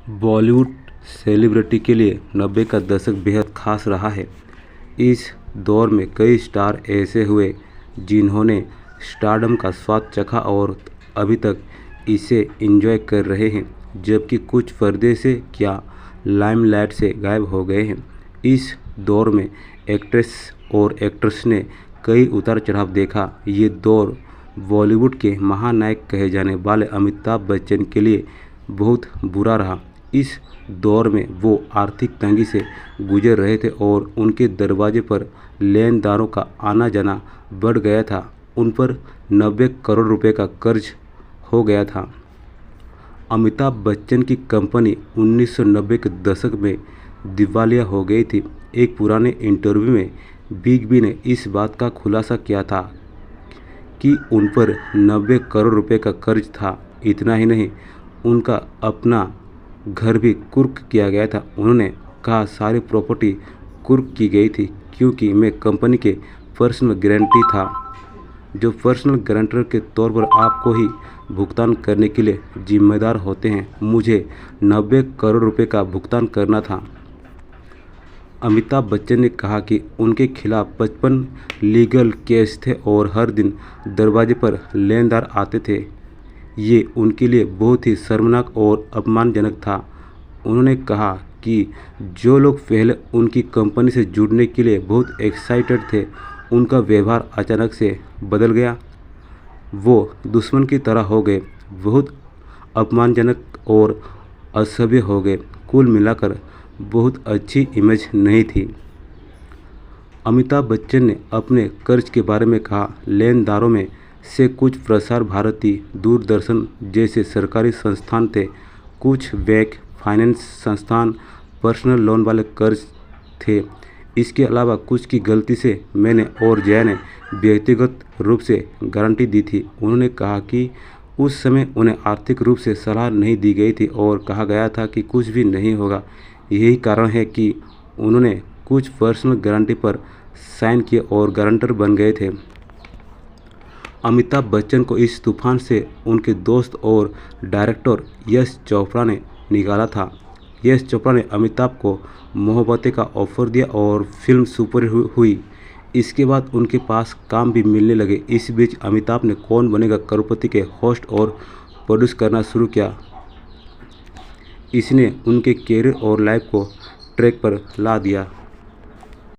Bollywood celebrity के लिए 90 का दशक बेहद खास रहा है। इस दौर में कई स्टार ऐसे हुए जिन्होंने स्टारडम का स्वाद चखा और अभी तक इसे एंजॉय कर रहे हैं, जबकि कुछ पर्दे से क्या लाइमलाइट से गायब हो गए हैं। इस दौर में एक्ट्रेस और एक्टर्स ने कई उतार चढ़ाव देखा। ये दौर बॉलीवुड के महानायक कहे जाने वाले अमिताभ बच्चन के लिए बहुत बुरा रहा। इस दौर में वो आर्थिक तंगी से गुजर रहे थे और उनके दरवाजे पर लेनदारों का आना जाना बढ़ गया था। उन पर 90 करोड़ रुपए का कर्ज हो गया था। अमिताभ बच्चन की कंपनी 1990 के दशक में दिवालिया हो गई थी। एक पुराने इंटरव्यू में बिग बी ने इस बात का खुलासा किया था कि उन पर 90 करोड़ रुपए का कर्ज था। इतना ही नहीं, उनका अपना घर भी कुर्क किया गया था। उन्होंने कहा, सारी प्रॉपर्टी कुर्क की गई थी क्योंकि मैं कंपनी के पर्सनल गारंटी था। जो पर्सनल गारंटर के तौर पर आपको ही भुगतान करने के लिए जिम्मेदार होते हैं। मुझे 90 करोड़ रुपए का भुगतान करना था। अमिताभ बच्चन ने कहा कि उनके खिलाफ 55 लीगल केस थे और हर दिन दरवाजे पर लेनदार आते थे। ये उनके लिए बहुत ही शर्मनाक और अपमानजनक था। उन्होंने कहा कि जो लोग पहले उनकी कंपनी से जुड़ने के लिए बहुत एक्साइटेड थे, उनका व्यवहार अचानक से बदल गया। वो दुश्मन की तरह हो गए, बहुत अपमानजनक और असभ्य हो गए। कुल मिलाकर बहुत अच्छी इमेज नहीं थी। अमिताभ बच्चन ने अपने कर्ज के बारे में कहा, लेनदारों में से कुछ प्रसार भारती, दूरदर्शन जैसे सरकारी संस्थान थे। कुछ बैंक, फाइनेंस संस्थान, पर्सनल लोन वाले कर्ज थे। इसके अलावा कुछ की गलती से मैंने और जया ने व्यक्तिगत रूप से गारंटी दी थी। उन्होंने कहा कि उस समय उन्हें आर्थिक रूप से सलाह नहीं दी गई थी और कहा गया था कि कुछ भी नहीं होगा। यही कारण है कि उन्होंने कुछ पर्सनल गारंटी पर साइन किए और गारंटर बन गए थे। अमिताभ बच्चन को इस तूफान से उनके दोस्त और डायरेक्टर यश चोपड़ा ने निकाला था। यश चोपड़ा ने अमिताभ को मोहब्बतें का ऑफर दिया और फिल्म सुपर हुई। इसके बाद उनके पास काम भी मिलने लगे। इस बीच अमिताभ ने कौन बनेगा करोड़पति के होस्ट और प्रोड्यूस करना शुरू किया। इसने उनके कैरियर और लाइफ को ट्रैक पर ला दिया।